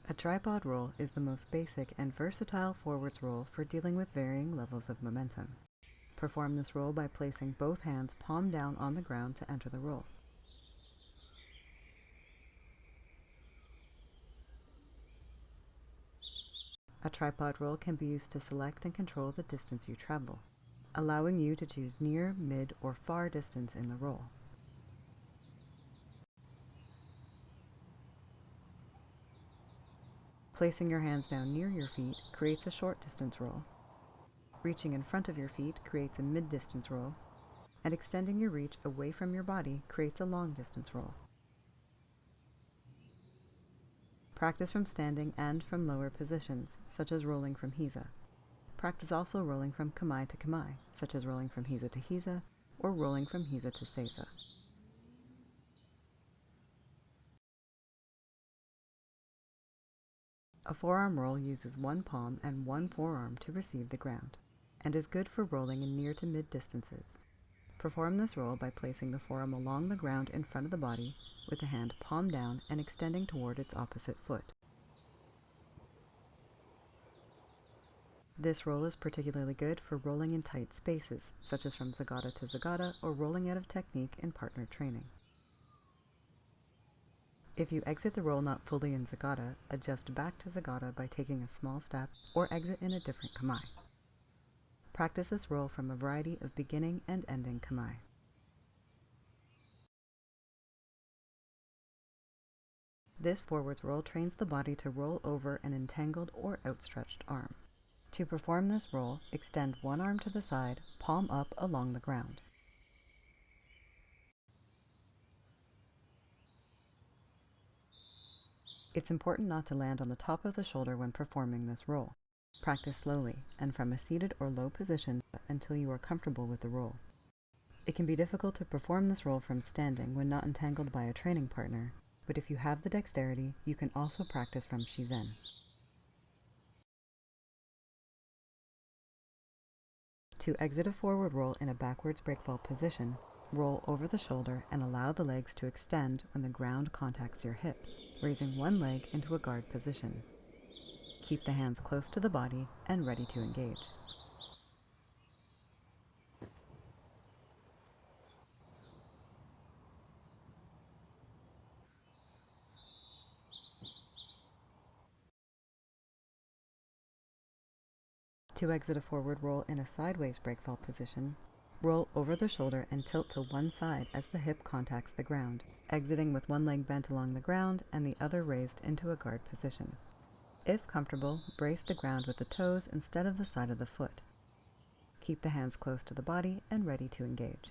A tripod roll is the most basic and versatile forwards roll for dealing with varying levels of momentum. Perform this roll by placing both hands palm down on the ground to enter the roll. A tripod roll can be used to select and control the distance you travel, allowing you to choose near, mid, or far distance in the roll. Placing your hands down near your feet creates a short distance roll. Reaching in front of your feet creates a mid-distance roll, and extending your reach away from your body creates a long-distance roll. Practice from standing and from lower positions, such as rolling from hiza. Practice also rolling from kamae to kamae, such as rolling from hiza to hiza, or rolling from hiza to seiza. A forearm roll uses one palm and one forearm to receive the ground, and is good for rolling in near to mid distances. Perform this roll by placing the forearm along the ground in front of the body, with the hand palm down and extending toward its opposite foot. This roll is particularly good for rolling in tight spaces, such as from zagata to zagata or rolling out of technique in partner training. If you exit the roll not fully in zagata, adjust back to zagata by taking a small step or exit in a different kamae. Practice this roll from a variety of beginning and ending kamae. This forwards roll trains the body to roll over an entangled or outstretched arm. To perform this roll, extend one arm to the side, palm up along the ground. It's important not to land on the top of the shoulder when performing this roll. Practice slowly and from a seated or low position until you are comfortable with the roll. It can be difficult to perform this roll from standing when not entangled by a training partner, but if you have the dexterity, you can also practice from shizen. To exit a forward roll in a backwards breakball position, roll over the shoulder and allow the legs to extend when the ground contacts your hip, raising one leg into a guard position. Keep the hands close to the body and ready to engage. To exit a forward roll in a sideways breakfall position, roll over the shoulder and tilt to one side as the hip contacts the ground, exiting with one leg bent along the ground and the other raised into a guard position. If comfortable, brace the ground with the toes instead of the side of the foot. Keep the hands close to the body and ready to engage.